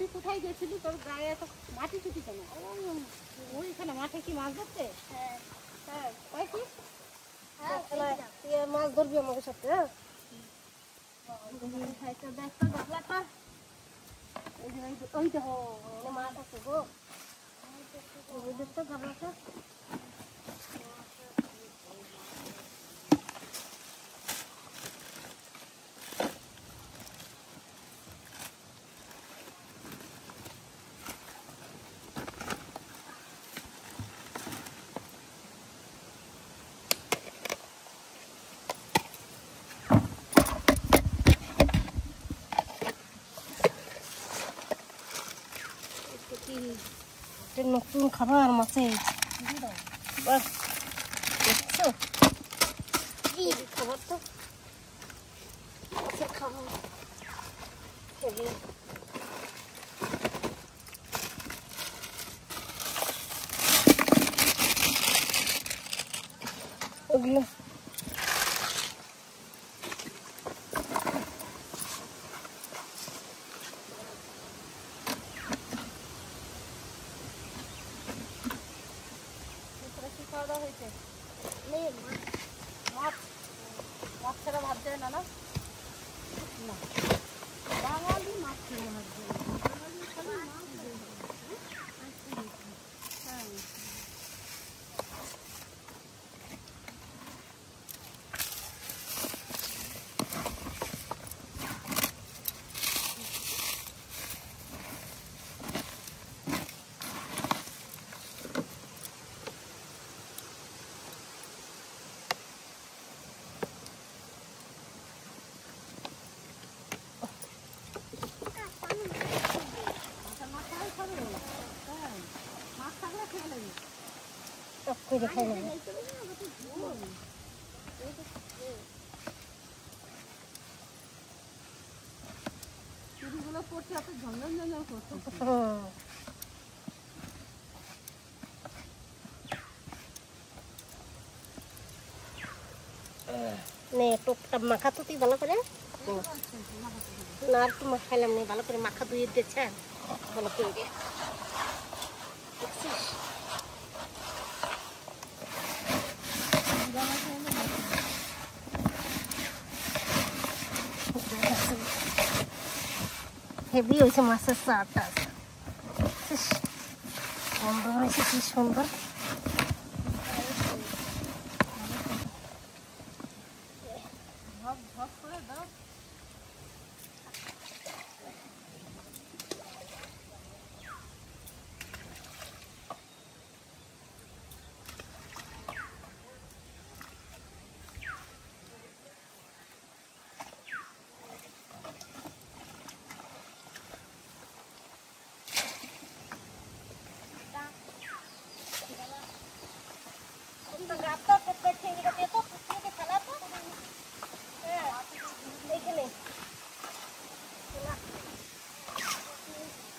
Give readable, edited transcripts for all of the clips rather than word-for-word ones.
তুই কোথায় গেছিলি? তোর গায়ে এত মাটি চুটি কেন? ওইখানে মাঠে কি মাছ ধরতে? হ্যাঁ হ্যাঁ, কয় কি? তুই মাছ ধরবি আমাদের সাথে? হ্যাঁ, দেখ তো গাবলাটা, ওই দেখো মাছ আছে গো, ওই দেখ তো গাবলাটা। নতুন খাবার মাছের দেখছো খাবার তো খাবার ওগুলো খাওয়া দাওয়া হয়েছে? মাছ মাছ ছাড়া ভাত যায় না, না বাঙালি মাছ খেয়ে ভাত যায়, বাঙালি খালি মাছ। হ্যাঁ, চুরিগুলো পড়ছে, এত ঝঞ্ঝন ঝঞ্ঝন করছে। নে টোপটা মাখা তো তুই ভালো করে না, আর একটু মাখাইলাম নে, ভালো করে মাখা ধুয়ে দিচ্ছে ভালো করে। হেভি হয়েছে মাছের চাটা, সুন্দর হয়েছে, কি সুন্দর।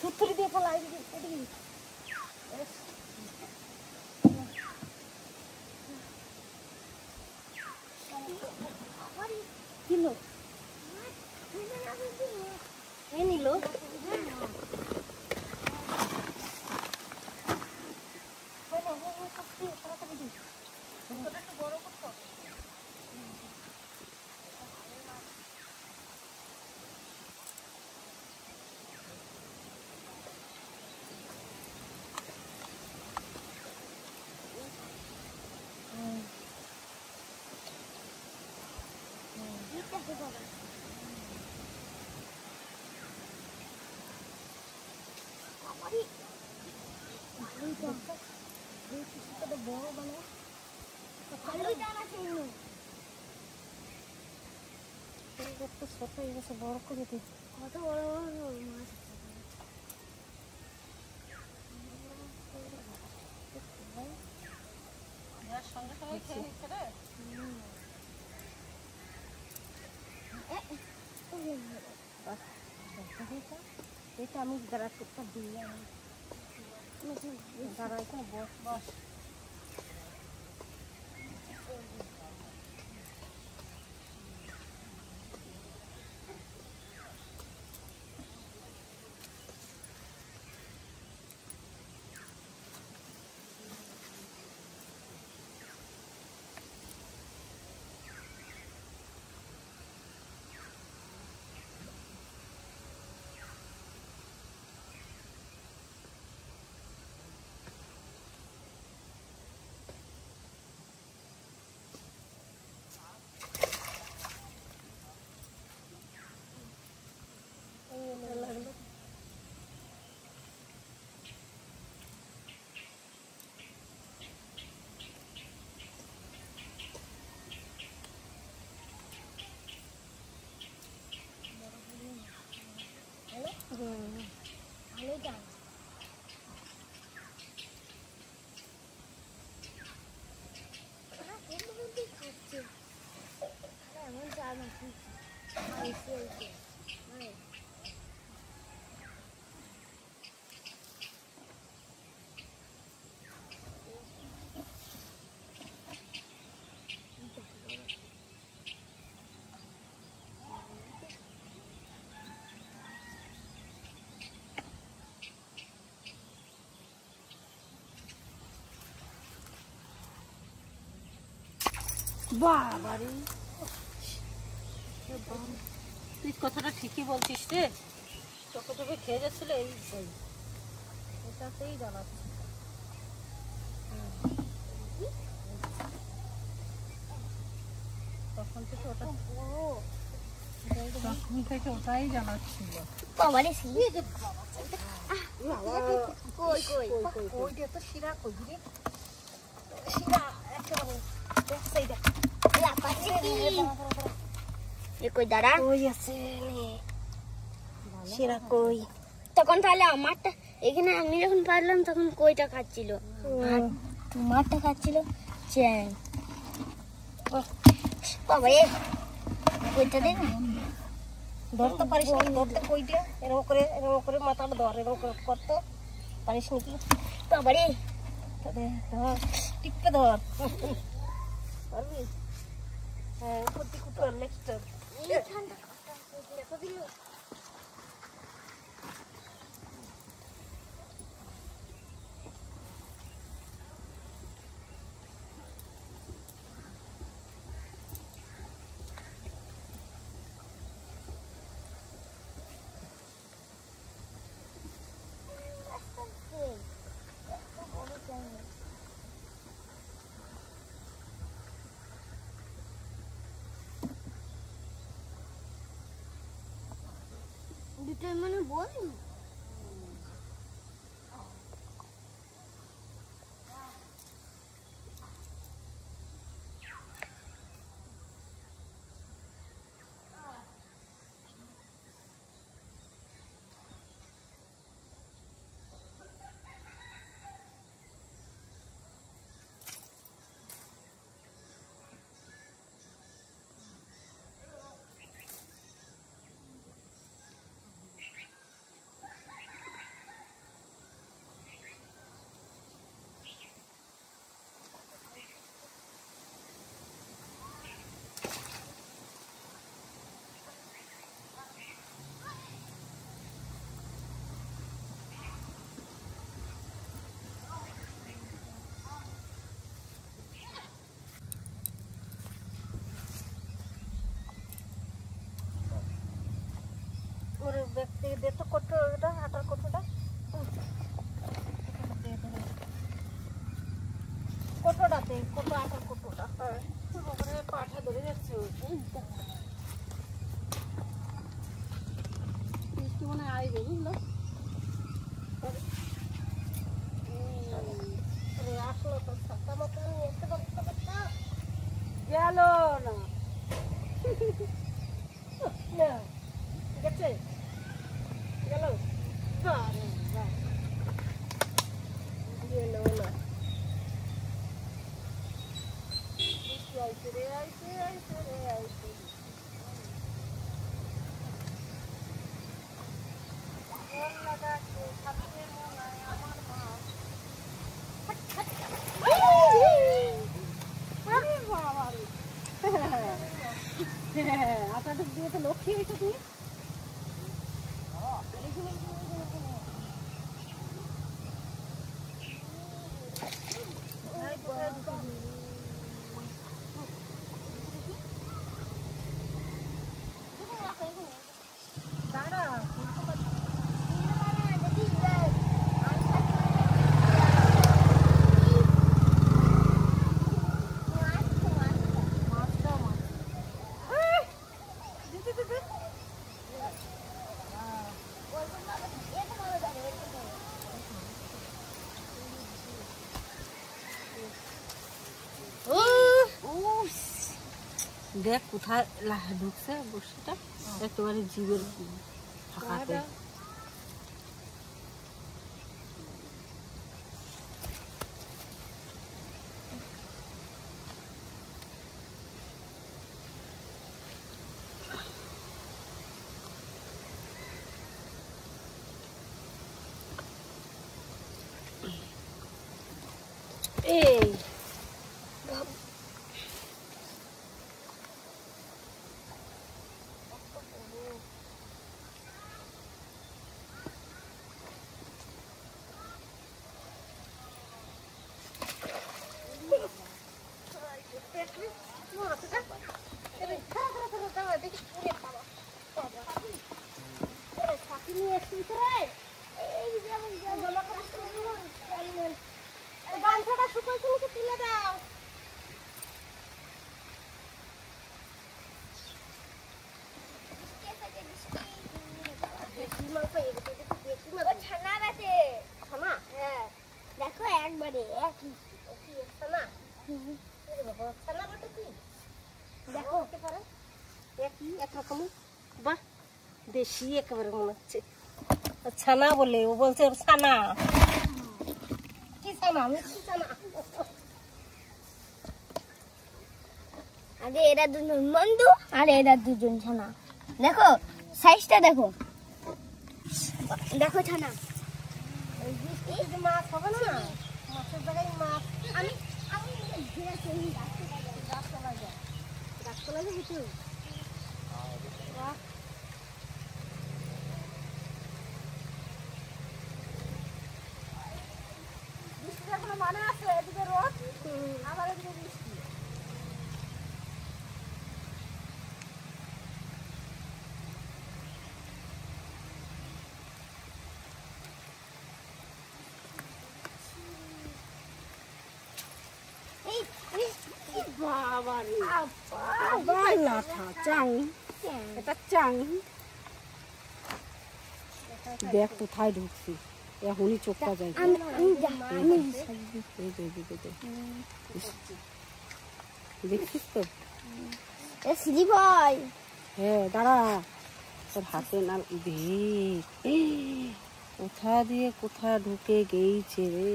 থুতথুরি দিয়ে ফেলা কিলো এই নিল। বড় মানে ছোট হয়ে গেছে, বড় করে দিই। কত বড় বড় মাছ সঙ্গে সঙ্গে খেয়ে নিচ্ছে রে। এটা আমি দাঁড়া টুকটা দিলাম, দাঁড়া এখানে বস বস। বাবারে তুই কথাটা ঠিকই বলছিস রে, চোখে চোখে খেয়ে যাচ্ছিল এই সেই এটাতেই জ্বালাচ্ছে। তখন থেকে ওটাই জ্বালাচ্ছিল। শিরা কই রে, শিরা একেবারে তখন তাহলে আমারটা এখানে আমি যখন পারলাম তখন কইটা খাচ্ছিল, তোমারটা খাচ্ছিল চ্যাং। বাবা কইটা দে না, ধরতে পারিস না, ধরতে কইটা এরকম করে মাথাটা ধর, এরকম করে করতে পারিস নাকি? বাবা রে ধর, টিপে ধর, পারবি? হ্যাঁ, উপর দিকে উঠো, নেক্সট দুটোই মানে বল ওর ব্যাগ থেকে দে তো কটো, ওটা আটার কটোটা, কটোটাতে কটো, আটার কটোটা। হ্যাঁ, পাঠা ধরে যাচ্ছে মিষ্টি মনে হয় আইবে, বুঝলো? আসলো তো ছাতা মতো নিয়ে গেল না, ঠিক আছে গেল গেল না, আইসে রে আইসে আইসে রে আইসে। আপনাদের দিয়ে তো লক্ষ্মী হয়েছে তুমি। দেখ কোথায় ঢুকছে বসিটা, একেবারে জীবের ফাঁকাতে। এই তুলে দাও। দেখো একবারে দেখো একেবারে একই একরকম। বাহ, দেশি একেবারে মনে হচ্ছে। ছানা বলে, ও বলছে ওর ছানা। কি ছানা? আমি কি ছানা? আগে এরা দুজন বন্ধু আর এরা দুজন ছানা। দেখো সাইজটা দেখো, দেখো ছানা। এই বৃষ্টিতে মাছ হবে না, মাছের জায়গায় মাছ। আমি আমি ঘিরে চলি গাছতলায় যাই, গাছতলায় যাবি তুই? বাহ, বৃষ্টি এখনো মানে আছে, এদিকে রোদ আবার এদিকে বৃষ্টি। বাবারে আবার লাঠা চাং, এটা চাং। দেখ কোথায় ঢুকছি, এখনই চোখটা যায়। দেখছিস তো? সিলি ভাই, হ্যাঁ দাঁড়া, তোর হাতে না দেখ কোথা দিয়ে কোথা ঢুকে গেইছে রে।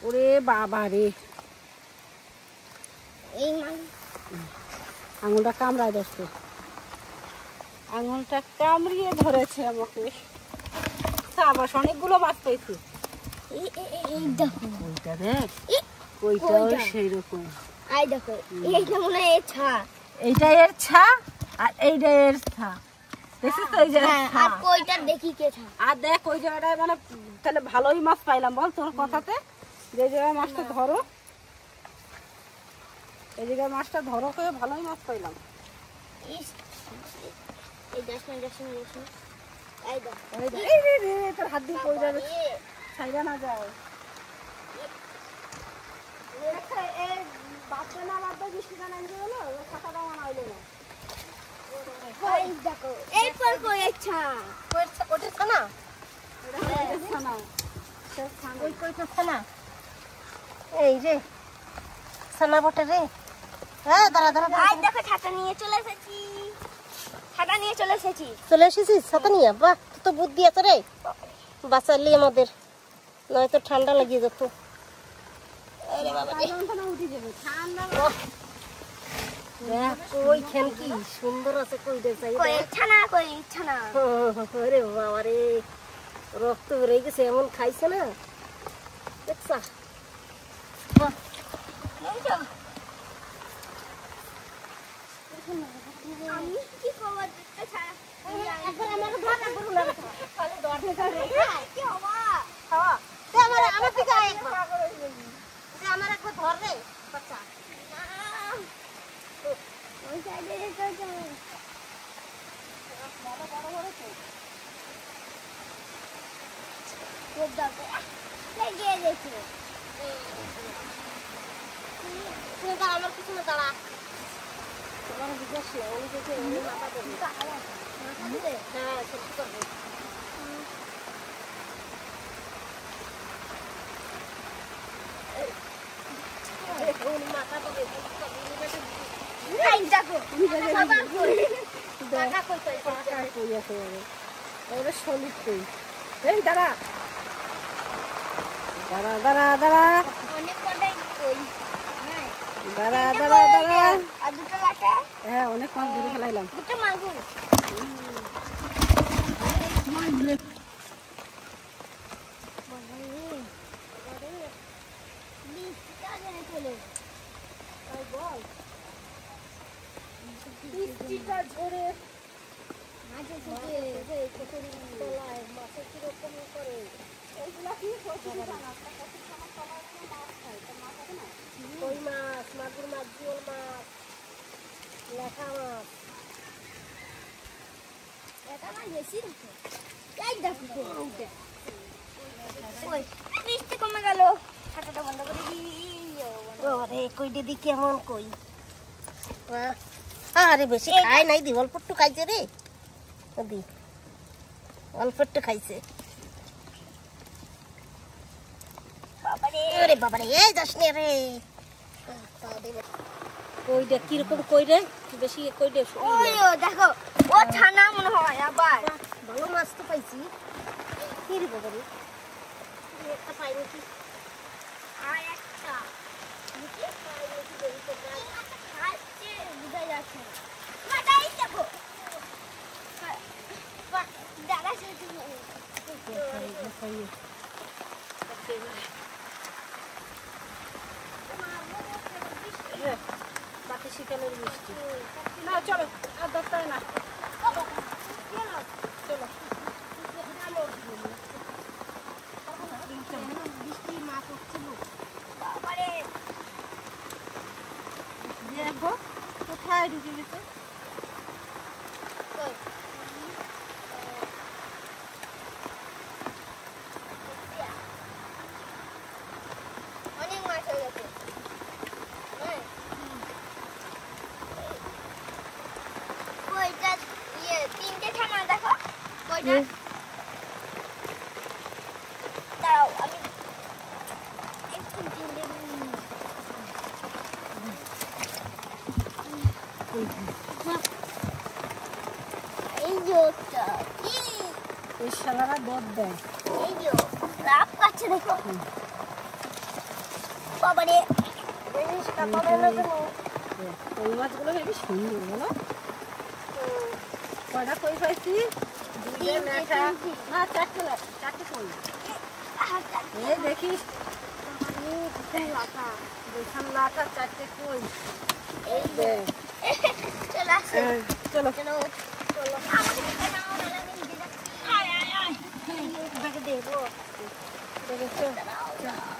ওরে বাবা রে, এই আঙুলটা কামড়ায় ধরছে, আঙুলটা কামড়িয়ে ধরেছে আমাকে। আবার অনেকগুলো মাছ পেয়েছি। এই দেখো, ওইটা দেখ, ওইটাও সেই রকম। এই দেখো, এইটা মনে হয় এর ছা, এইটা এর ছা আর এইটা এর ছা। দেখছিস তো এই জায়গায়? আর কইটা দেখি কে ছা। আর দেখ ওই জায়গাটায় মানে তাহলে ভালোই মাছ পাইলাম বল তোর কথাতে। যে জায়গায় মাছটা ধরো, এই জায়গায় মাছটা ধরো করে ভালোই মাছ পাইলাম। এই দেখ না, দেখ না, দেখ না। এই দেখ, এই রে রে, তোর হাত দিয়ে কই যাবে, ছাইরা না যায়। বাচ্চা না বাচ্চা বৃষ্টিটা নাম দিয়ে হলো, খাতাটা মনে হইলো না। এই দেখো, এই পর কই আচ্ছা, ওটা ছানা, ছানা, ওই কইটা ছানা। এই যে ছানা বটে রে। হ্যাঁ দাঁড়া দাঁড়া, এই দেখো ছাতা নিয়ে চলে এসেছি, ছাতা নিয়ে চলে এসেছি। চলে এসেছিস ছাতা নিয়ে? বাহ, তো বুদ্ধি আছে রে, বাঁচালি আমাদের, নয়তো ঠান্ডা লাগিয়ে যেত। ওইখান কি সুন্দর আছে, কইটা চাই। কই ছানা, কই ছানা। রে বাবা রে, রক্ত বেরিয়ে গেছে, এমন খাইছে না দেখছা? আমি কি খবর দিতে ছাড়া একবার আমাকে ধর না, বলুন না খালি দরজা ধরে কি হবা খাওয়া তে আমার দিকে আয় একবার, তে আমার একবার ধর রে বাচ্চা। ওই সাইডে যেতে হবে। বড় বড় বড় তো খুব দাঁড়ে লেগে গেছে। তুই দাঁড়া, আমার পিছনে দাঁড়া। তোমার জিজ্ঞাস না, উনি যেতে উনি মাথা দেবে। হ্যাঁ সত্যি করবে। উনি মাথা দেবে। এই দেখো সবার কই দেখা কই কই আছে ওরে সলিড কই। এই দাঁড়া দাঁড়া দাঁড়া দাঁড়া অনেক কটাই কই দাঁড়া দাঁড়া দাঁড়া। আর দুটো লাটা, হ্যাঁ অনেক মাছ ধরে ফেলাইলাম। দুটো মাগুর। বৃষ্টিটা ঝরে মাছের কিরকম করে এইগুলা কি কই মাছ, মাগুর মাছ, জিওল মাছ, লেখা মাছ। এটা না বেশি এই দেখো ওই বৃষ্টি কমে গেল ছাতাটা বন্ধ করে ওরে কইটা দি কেমন কই আরে বেশি খায় নাই দি অল্প একটু খাইছে রে দি অল্প একটু খাইছে আরে বাবারে এই যাস নে রে কইটা কিরকম কই রে বেশি কইটা ওই দেখো ও ছানা মনে হয় আবার ভালো মাছ তো পাইছি কি রে বাবারে একটা পাই নাকি আর একটা নিচে পাই নাকি দেরি তো খাচ্ছে বুঝা যাচ্ছে মাটাই দেখো বাহ দাদা সেটা বাকি শিকালের মিষ্টি না চলো আর দরকার না চলো বৃষ্টি মা করছিল দেখো কোথায় ঢুকে গেছে অনেক মাছ হয়ে গেছে কইটা তিনটে ছানা দেখো কইটা দাও আমি একটু তিনটে এই জোটা কি ওই শালারা দুধ দেয় এই জো লাভ কাছে দেখো বাবারে জিনিস কাটাবে না কেন ওই মাছগুলো বেশি সুন্দর বলো কয়টা কই পাইছি না চারটে কই এই দেখিস লাটা চারটে কই এই দেখ চলে আসে চলো চলো চলো আমাকে দিতে নাও না আমি নিজে আয় আয় আয় দেখে দেবো দাও